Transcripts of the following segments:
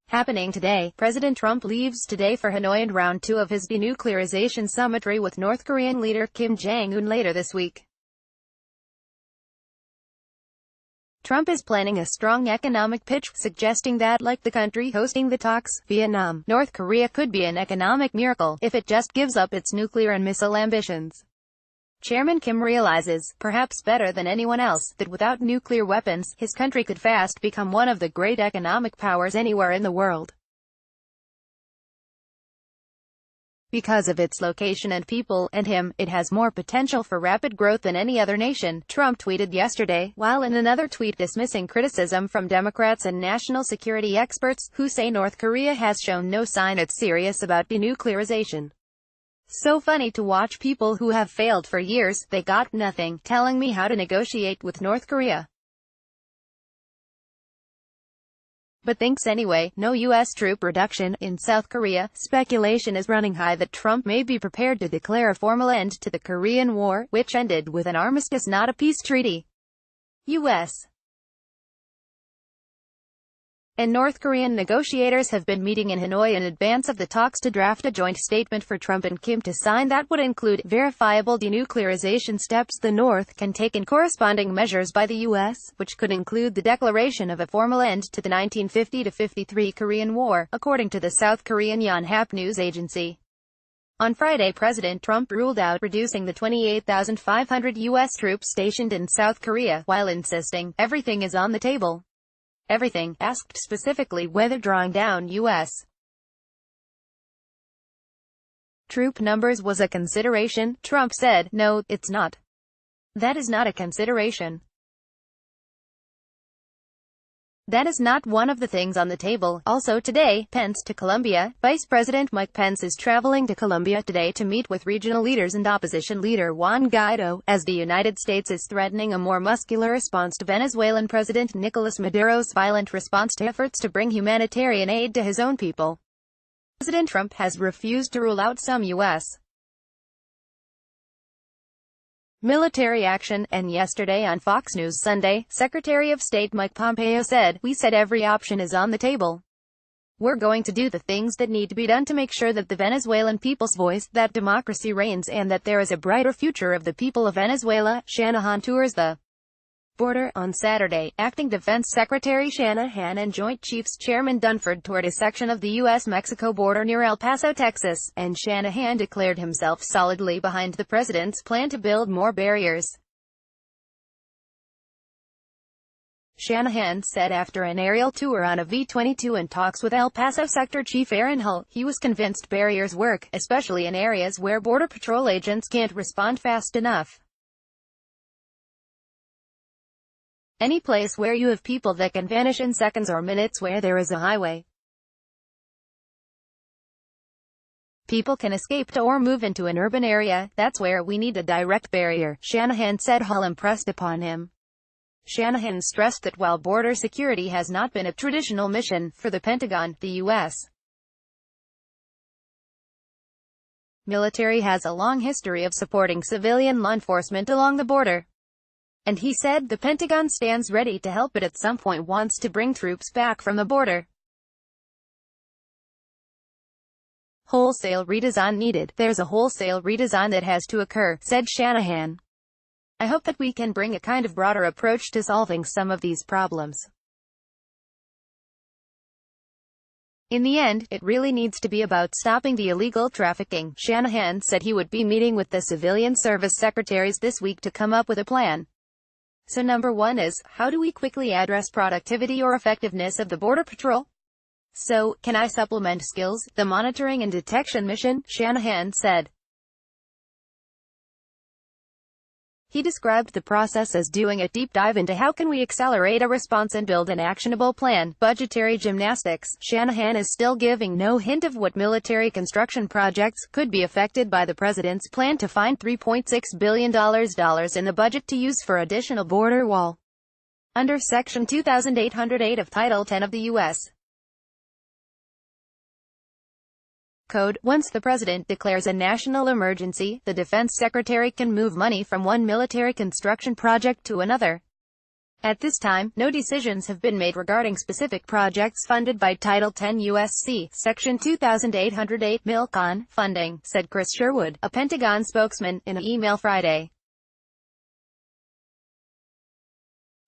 Happening today, President Trump leaves today for Hanoi and round 2 of his denuclearization summitry with North Korean leader Kim Jong Un later this week. Trump is planning a strong economic pitch, suggesting that, like the country hosting the talks, Vietnam, North Korea could be an economic miracle if it just gives up its nuclear and missile ambitions. Chairman Kim realizes, perhaps better than anyone else, that without nuclear weapons, his country could fast become one of the great economic powers anywhere in the world. Because of its location and people, and him, it has more potential for rapid growth than any other nation, Trump tweeted yesterday, while in another tweet dismissing criticism from Democrats and national security experts, who say North Korea has shown no sign it's serious about denuclearization. So funny to watch people who have failed for years, they got nothing, telling me how to negotiate with North Korea. But thinks anyway, no U.S. troop reduction in South Korea. Speculation is running high that Trump may be prepared to declare a formal end to the Korean War, which ended with an armistice, not a peace treaty. U.S. and North Korean negotiators have been meeting in Hanoi in advance of the talks to draft a joint statement for Trump and Kim to sign that would include verifiable denuclearization steps the North can take and corresponding measures by the U.S., which could include the declaration of a formal end to the 1950-53 Korean War, according to the South Korean Yonhap news agency. On Friday, President Trump ruled out reducing the 28,500 U.S. troops stationed in South Korea, while insisting, everything is on the table. Everything, asked specifically whether drawing down U.S. troop numbers was a consideration, Trump said, "No, it's not. That is not a consideration. That is not one of the things on the table." Also today, Pence to Colombia. Vice President Mike Pence is traveling to Colombia today to meet with regional leaders and opposition leader Juan Guaido, as the United States is threatening a more muscular response to Venezuelan President Nicolas Maduro's violent response to efforts to bring humanitarian aid to his own people. President Trump has refused to rule out some U.S. military action, and yesterday on Fox News Sunday, Secretary of State Mike Pompeo said, "We said every option is on the table. We're going to do the things that need to be done to make sure that the Venezuelan people's voice, that democracy reigns, and that there is a brighter future of the people of Venezuela." Shanahan tours the border on Saturday. Acting Defense Secretary Shanahan and Joint Chiefs Chairman Dunford toured a section of the U.S.-Mexico border near El Paso, Texas, and Shanahan declared himself solidly behind the president's plan to build more barriers. Shanahan said after an aerial tour on a V-22 and talks with El Paso Sector Chief Aaron Hull, he was convinced barriers work, especially in areas where Border Patrol agents can't respond fast enough. Any place where you have people that can vanish in seconds or minutes, where there is a highway, people can escape to or move into an urban area, that's where we need a direct barrier, Shanahan said. Hull impressed upon him. Shanahan stressed that while border security has not been a traditional mission for the Pentagon, the U.S. military has a long history of supporting civilian law enforcement along the border. And he said the Pentagon stands ready to help, but at some point wants to bring troops back from the border. Wholesale redesign needed. There's a wholesale redesign that has to occur, said Shanahan. I hope that we can bring a kind of broader approach to solving some of these problems. In the end, it really needs to be about stopping the illegal trafficking. Shanahan said he would be meeting with the civilian service secretaries this week to come up with a plan. So number one is, how do we quickly address productivity or effectiveness of the Border Patrol? So, can I supplement skills, the monitoring and detection mission? Shanahan said. He described the process as doing a deep dive into how can we accelerate a response and build an actionable plan. Budgetary gymnastics. Shanahan is still giving no hint of what military construction projects could be affected by the president's plan to find $3.6 billion in the budget to use for additional border wall under Section 2808 of Title 10 of the U.S. code. Once the president declares a national emergency, the defense secretary can move money from one military construction project to another. At this time, no decisions have been made regarding specific projects funded by Title 10 U.S.C. Section 2808 MILCON funding, said Chris Sherwood, a Pentagon spokesman, in an email Friday.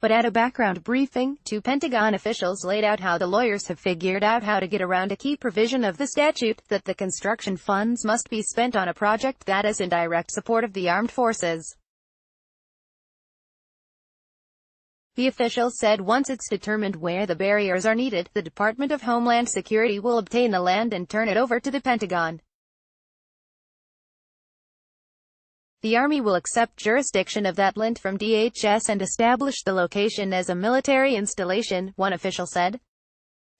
But at a background briefing, two Pentagon officials laid out how the lawyers have figured out how to get around a key provision of the statute, that the construction funds must be spent on a project that is in direct support of the armed forces. The officials said once it's determined where the barriers are needed, the Department of Homeland Security will obtain the land and turn it over to the Pentagon. The Army will accept jurisdiction of that land from DHS and establish the location as a military installation, one official said.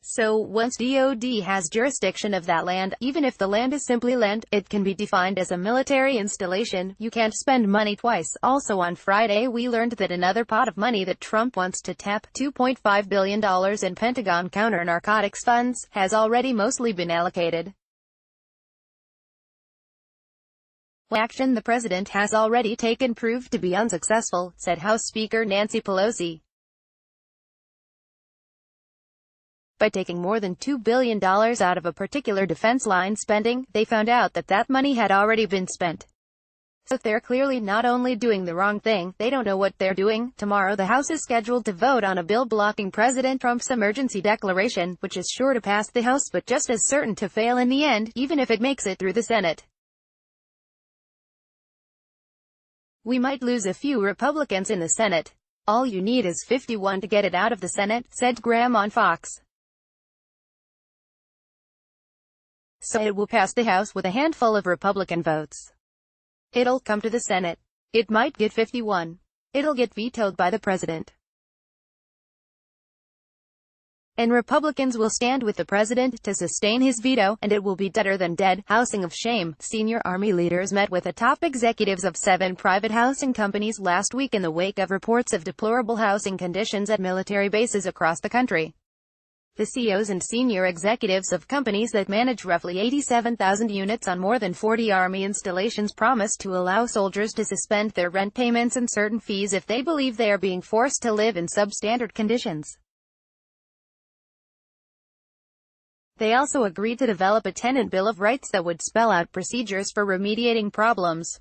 So, once DoD has jurisdiction of that land, even if the land is simply land, it can be defined as a military installation. You can't spend money twice. Also on Friday we learned that another pot of money that Trump wants to tap, $2.5 billion in Pentagon counter-narcotics funds, has already mostly been allocated. Action the president has already taken proved to be unsuccessful, said House Speaker Nancy Pelosi. By taking more than $2 billion out of a particular defense line spending, they found out that that money had already been spent. So they're clearly not only doing the wrong thing, they don't know what they're doing. Tomorrow the House is scheduled to vote on a bill blocking President Trump's emergency declaration, which is sure to pass the House but just as certain to fail in the end, even if it makes it through the Senate. We might lose a few Republicans in the Senate. All you need is 51 to get it out of the Senate, said Graham on Fox. So it will pass the House with a handful of Republican votes. It'll come to the Senate. It might get 51. It'll get vetoed by the president. And Republicans will stand with the president to sustain his veto, and it will be deader than dead. Housing of shame. Senior Army leaders met with the top executives of 7 private housing companies last week in the wake of reports of deplorable housing conditions at military bases across the country. The CEOs and senior executives of companies that manage roughly 87,000 units on more than 40 Army installations promised to allow soldiers to suspend their rent payments and certain fees if they believe they are being forced to live in substandard conditions. They also agreed to develop a tenant bill of rights that would spell out procedures for remediating problems.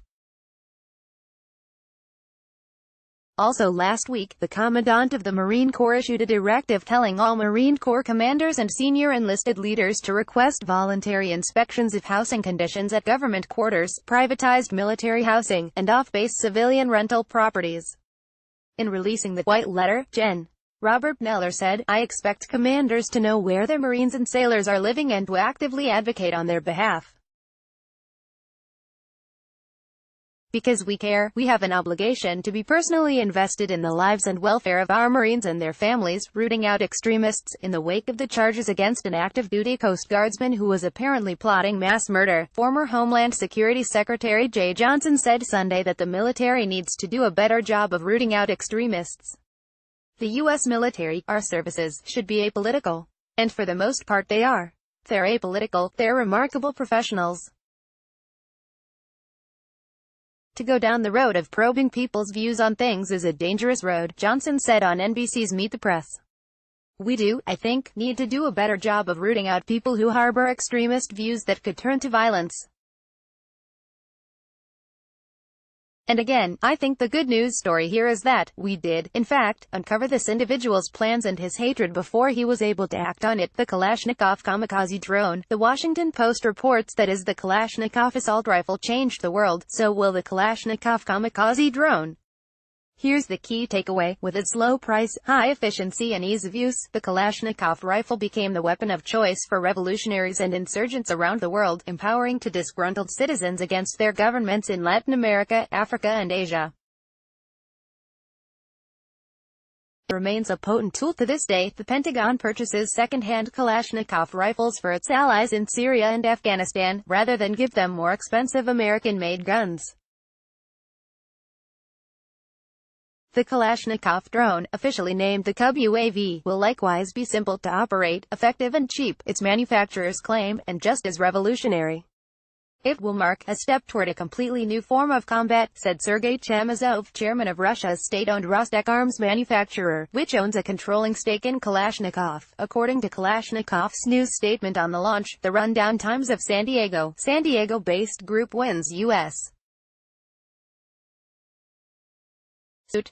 Also last week, the Commandant of the Marine Corps issued a directive telling all Marine Corps commanders and senior enlisted leaders to request voluntary inspections of housing conditions at government quarters, privatized military housing, and off-base civilian rental properties. In releasing the White Letter, Gen. Robert Neller said, "I expect commanders to know where their Marines and sailors are living and to actively advocate on their behalf. Because we care, we have an obligation to be personally invested in the lives and welfare of our Marines and their families, rooting out extremists." In the wake of the charges against an active duty Coast Guardsman who was apparently plotting mass murder, former Homeland Security Secretary Jay Johnson said Sunday that the military needs to do a better job of rooting out extremists. The U.S. military, our services, should be apolitical. And for the most part they are. They're apolitical, they're remarkable professionals. To go down the road of probing people's views on things is a dangerous road, Johnson said on NBC's Meet the Press. We do, I think, need to do a better job of rooting out people who harbor extremist views that could turn to violence. And again, I think the good news story here is that, we did, in fact, uncover this individual's plans and his hatred before he was able to act on it. The Kalashnikov kamikaze drone. The Washington Post reports that as the Kalashnikov assault rifle changed the world, so will the Kalashnikov kamikaze drone. Here's the key takeaway. With its low price, high efficiency and ease of use, the Kalashnikov rifle became the weapon of choice for revolutionaries and insurgents around the world, empowering to disgruntled citizens against their governments in Latin America, Africa and Asia. It remains a potent tool to this day. The Pentagon purchases second-hand Kalashnikov rifles for its allies in Syria and Afghanistan, rather than give them more expensive American-made guns. The Kalashnikov drone, officially named the Cub UAV, will likewise be simple to operate, effective and cheap, its manufacturers claim, and just as revolutionary. It will mark a step toward a completely new form of combat, said Sergei Chamazov, chairman of Russia's state-owned Rostec arms manufacturer, which owns a controlling stake in Kalashnikov. According to Kalashnikov's news statement on the launch, the rundown times of San Diego-based Group Winds U.S.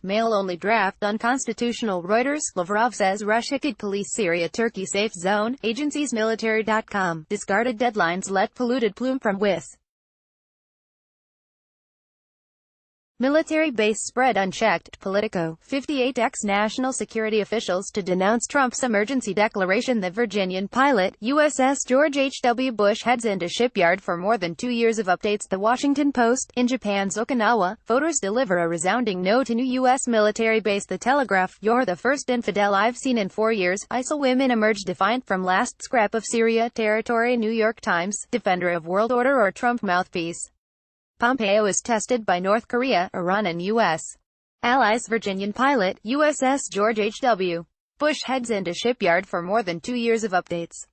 Mail-only draft unconstitutional. Reuters. Lavrov says Russia could police Syria Turkey safe zone. Agencies. Military.com. Discarded deadlines let polluted plume from WIS. Military base spread unchecked. Politico. 58 ex-national security officials to denounce Trump's emergency declaration. The Virginian pilot, USS George H.W. Bush heads into shipyard for more than 2 years of updates. The Washington Post. In Japan's Okinawa, voters deliver a resounding no to new U.S. military base. The Telegraph. You're the first infidel I've seen in 4 years. ISIL women emerge defiant from last scrap of Syria territory. New York Times. Defender of world order or Trump mouthpiece. Pompeo is tested by North Korea, Iran and U.S. allies. Virginian pilot, USS George H.W. Bush heads into shipyard for more than 2 years of updates.